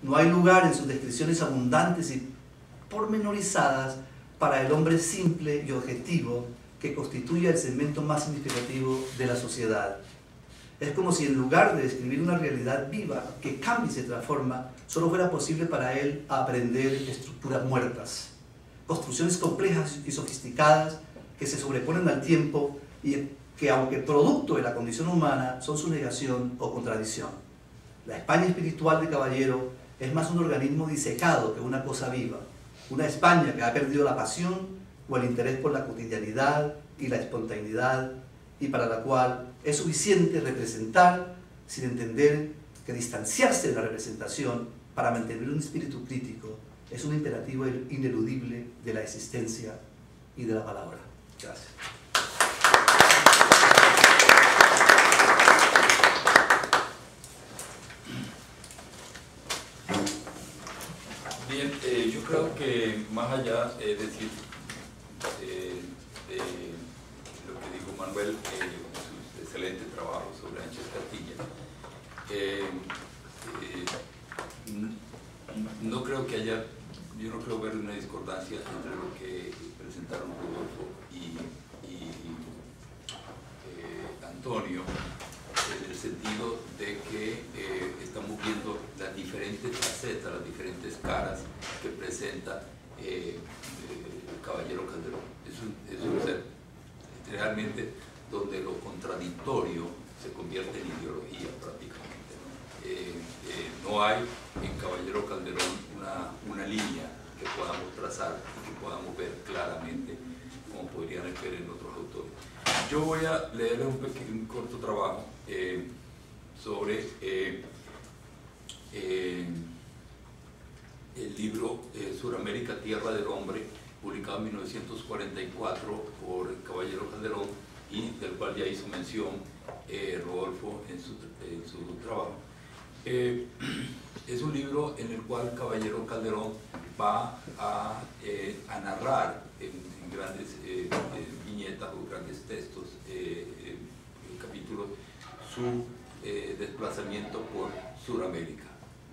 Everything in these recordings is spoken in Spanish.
No hay lugar en sus descripciones abundantes y pormenorizadas para el hombre simple y objetivo que constituye el segmento más significativo de la sociedad. Es como si en lugar de describir una realidad viva que cambia y se transforma, solo fuera posible para él aprender estructuras muertas, construcciones complejas y sofisticadas que se sobreponen al tiempo y que, aunque producto de la condición humana, son su negación o contradicción. La España espiritual de Caballero es más un organismo disecado que una cosa viva, una España que ha perdido la pasión o el interés por la cotidianidad y la espontaneidad, y para la cual es suficiente representar sin entender que distanciarse de la representación para mantener un espíritu crítico es un imperativo ineludible de la existencia y de la palabra. Gracias. Bien, yo creo que más allá de decir de lo que dijo Manuel, su excelente trabajo sobre Sánchez Castilla, no creo que haya, yo no creo ver una discordancia entre lo que presentaron Rodolfo y Antonio, en el sentido de que estamos viendo las diferentes facetas, las diferentes caras que presenta el Caballero Calderón. Es un ser realmente donde lo contradictorio se convierte en ideología prácticamente, ¿no? No hay en Caballero Calderón una línea que podamos trazar y que podamos ver claramente como podrían ver en otros autores. Yo voy a leerles un corto trabajo sobre el libro Suramérica, Tierra del Hombre, publicado en 1944 por el Caballero Calderón y del cual ya hizo mención Rodolfo en su trabajo. Es un libro en el cual Caballero Calderón va a narrar en grandes viñetas o grandes textos, capítulos, su desplazamiento por Suramérica.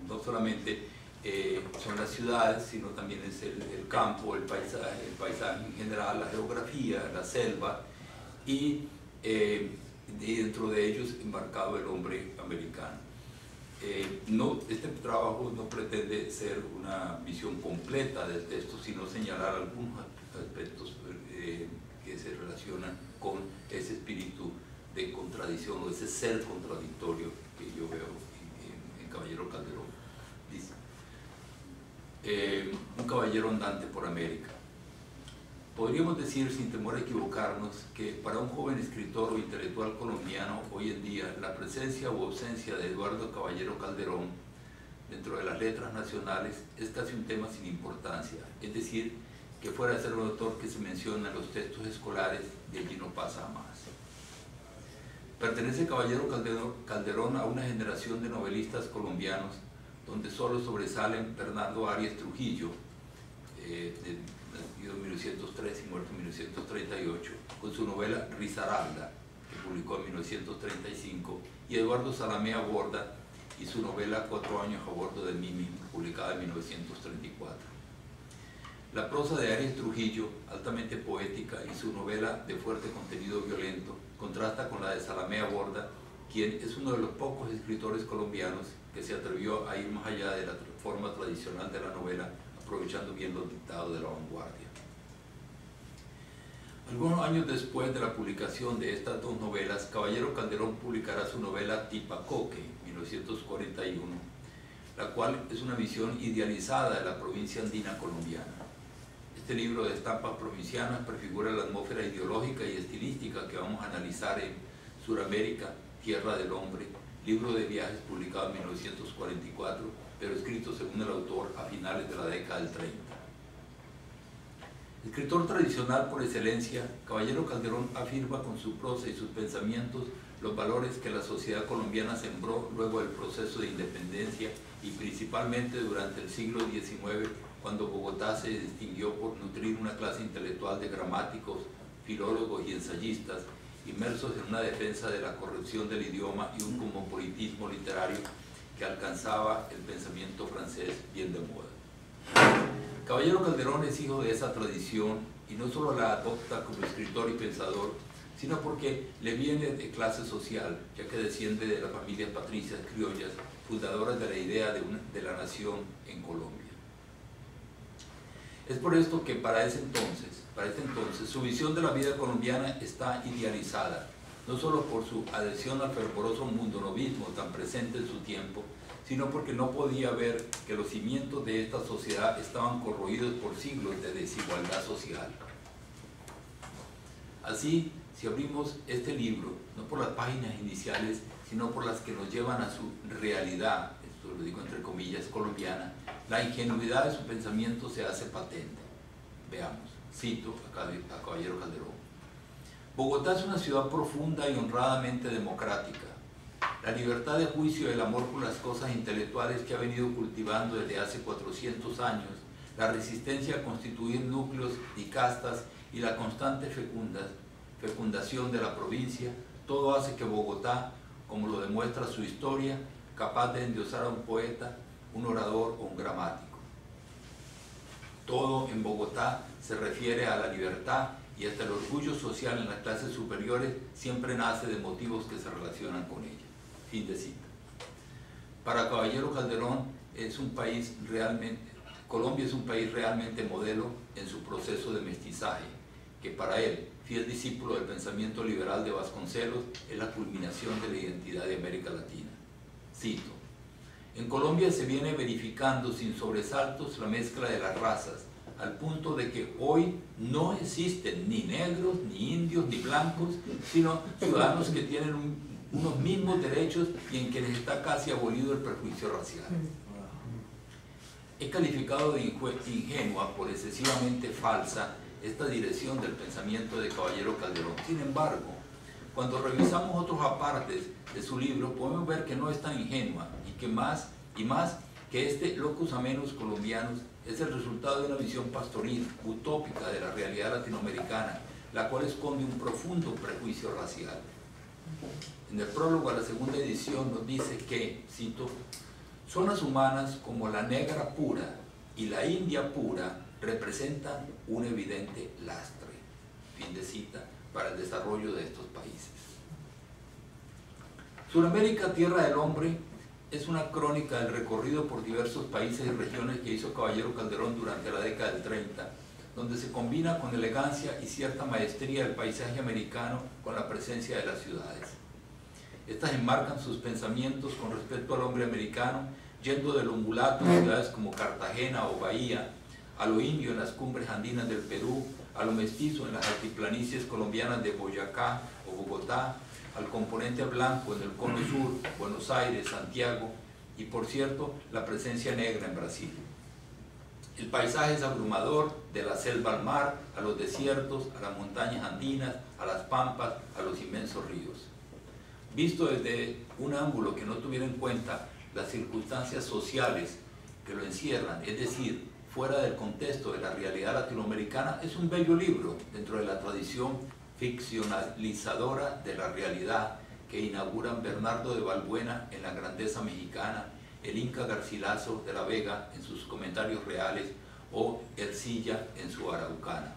No solamente son las ciudades, sino también es el campo, el paisaje en general, la geografía, la selva, y dentro de ellos embarcado el hombre americano. Este trabajo no pretende ser una visión completa del texto, sino señalar algunos aspectos que se relacionan con ese espíritu de contradicción o ese ser contradictorio que yo veo en Caballero Calderón. Dice, un caballero andante por América. Podríamos decir, sin temor a equivocarnos, que para un joven escritor o intelectual colombiano hoy en día, la presencia o ausencia de Eduardo Caballero Calderón dentro de las letras nacionales es casi un tema sin importancia, es decir, que fuera de ser un autor que se menciona en los textos escolares, de allí no pasa a más. Pertenece Caballero Calderón a una generación de novelistas colombianos donde solo sobresalen Bernardo Arias Trujillo, nacido en 1903 y muerto en 1938, con su novela Risaralda, que publicó en 1935, y Eduardo Salamea Borda y su novela 4 años a bordo de Mimi, publicada en 1934. La prosa de Arias Trujillo, altamente poética, y su novela de fuerte contenido violento, contrasta con la de Salamea Borda, quien es uno de los pocos escritores colombianos que se atrevió a ir más allá de la forma tradicional de la novela, aprovechando bien los dictados de la vanguardia. Algunos años después de la publicación de estas dos novelas, Caballero Calderón publicará su novela Tipacoque, 1941, la cual es una visión idealizada de la provincia andina colombiana. Este libro de estampas provincianas prefigura la atmósfera ideológica y estilística que vamos a analizar en Suramérica, Tierra del Hombre, libro de viajes publicado en 1944, pero escrito según el autor a finales de la década del 30. Escritor tradicional por excelencia, Caballero Calderón afirma con su prosa y sus pensamientos los valores que la sociedad colombiana sembró luego del proceso de independencia y principalmente durante el siglo XIX, cuando Bogotá se distinguió por nutrir una clase intelectual de gramáticos, filólogos y ensayistas, inmersos en una defensa de la corrección del idioma y un cosmopolitismo literario que alcanzaba el pensamiento francés bien de moda. Caballero Calderón es hijo de esa tradición y no solo la adopta como escritor y pensador, sino porque le viene de clase social, ya que desciende de las familias patricias criollas, fundadoras de la idea de la nación en Colombia. Es por esto que para este entonces, su visión de la vida colombiana está idealizada, no solo por su adhesión al fervoroso mundonovismo tan presente en su tiempo, sino porque no podía ver que los cimientos de esta sociedad estaban corroídos por siglos de desigualdad social. Así, si abrimos este libro, no por las páginas iniciales, sino por las que nos llevan a su realidad, esto lo digo entre comillas, colombiana, la ingenuidad de su pensamiento se hace patente. Veamos, cito a Caballero Calderón. Bogotá es una ciudad profunda y honradamente democrática. La libertad de juicio y el amor por las cosas intelectuales que ha venido cultivando desde hace 400 años, la resistencia a constituir núcleos y castas y la constante fecundación de la provincia, todo hace que Bogotá, como lo demuestra su historia, capaz de endiosar a un poeta, un orador o un gramático. Todo en Bogotá se refiere a la libertad y hasta el orgullo social en las clases superiores siempre nace de motivos que se relacionan con ella. Fin de cita. Para Caballero Calderón Colombia es un país realmente modelo en su proceso de mestizaje, que para él, fiel discípulo del pensamiento liberal de Vasconcelos, es la culminación de la identidad de América Latina. Cito: en Colombia se viene verificando sin sobresaltos la mezcla de las razas, al punto de que hoy no existen ni negros, ni indios, ni blancos, sino ciudadanos que tienen unos mismos derechos y en quienes está casi abolido el prejuicio racial. He calificado de ingenua por excesivamente falsa esta dirección del pensamiento de Caballero Calderón. Sin embargo, cuando revisamos otros apartes de su libro, podemos ver que no es tan ingenua y que más que este locus amenus colombianos es el resultado de una visión pastoril, utópica de la realidad latinoamericana, la cual esconde un profundo prejuicio racial. En el prólogo a la segunda edición nos dice que, cito, zonas humanas como la negra pura y la india pura representan un evidente lastre, fin de cita, para el desarrollo de estos países. Suramérica, tierra del hombre, es una crónica del recorrido por diversos países y regiones que hizo Caballero Calderón durante la década del 30, donde se combina con elegancia y cierta maestría el paisaje americano con la presencia de las ciudades. Estas enmarcan sus pensamientos con respecto al hombre americano, yendo de lo mulato en ciudades como Cartagena o Bahía, a lo indio en las cumbres andinas del Perú, a lo mestizo en las altiplanicies colombianas de Boyacá o Bogotá, al componente blanco en el Cono Sur, Buenos Aires, Santiago y, por cierto, la presencia negra en Brasil. El paisaje es abrumador, de la selva al mar, a los desiertos, a las montañas andinas, a las pampas, a los inmensos ríos. Visto desde un ángulo que no tuviera en cuenta las circunstancias sociales que lo encierran, es decir, fuera del contexto de la realidad latinoamericana, es un bello libro dentro de la tradición ficcionalizadora de la realidad que inauguran Bernardo de Balbuena en La grandeza mexicana, el Inca Garcilaso de la Vega en sus comentarios reales o Ercilla en su Araucana.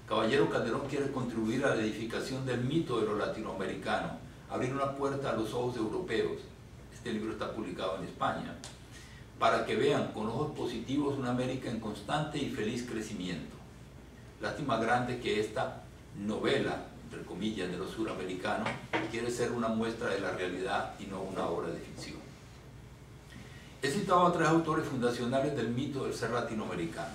Caballero Calderón quiere contribuir a la edificación del mito de lo latinoamericano, abrir una puerta a los ojos europeos. Este libro está publicado en España, para que vean con ojos positivos una América en constante y feliz crecimiento. Lástima grande que esta novela, entre comillas, de los suramericanos, quiere ser una muestra de la realidad y no una obra de ficción. He citado a tres autores fundacionales del mito del ser latinoamericano.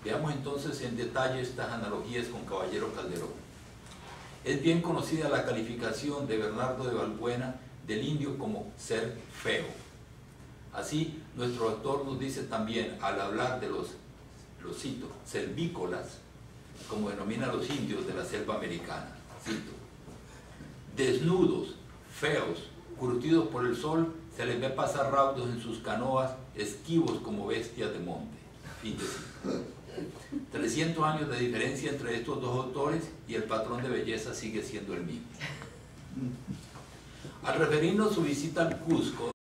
Veamos entonces en detalle estas analogías con Caballero Calderón. Es bien conocida la calificación de Bernardo de Balbuena del indio como ser feo. Así, nuestro autor nos dice también, al hablar de los cito, selvícolas, como denomina a los indios de la selva americana, cito, desnudos, feos, curtidos por el sol, se les ve pasar raudos en sus canoas, esquivos como bestias de monte. Fin de cita. 300 años de diferencia entre estos dos autores y el patrón de belleza sigue siendo el mismo. Al referirnos a su visita al Cusco,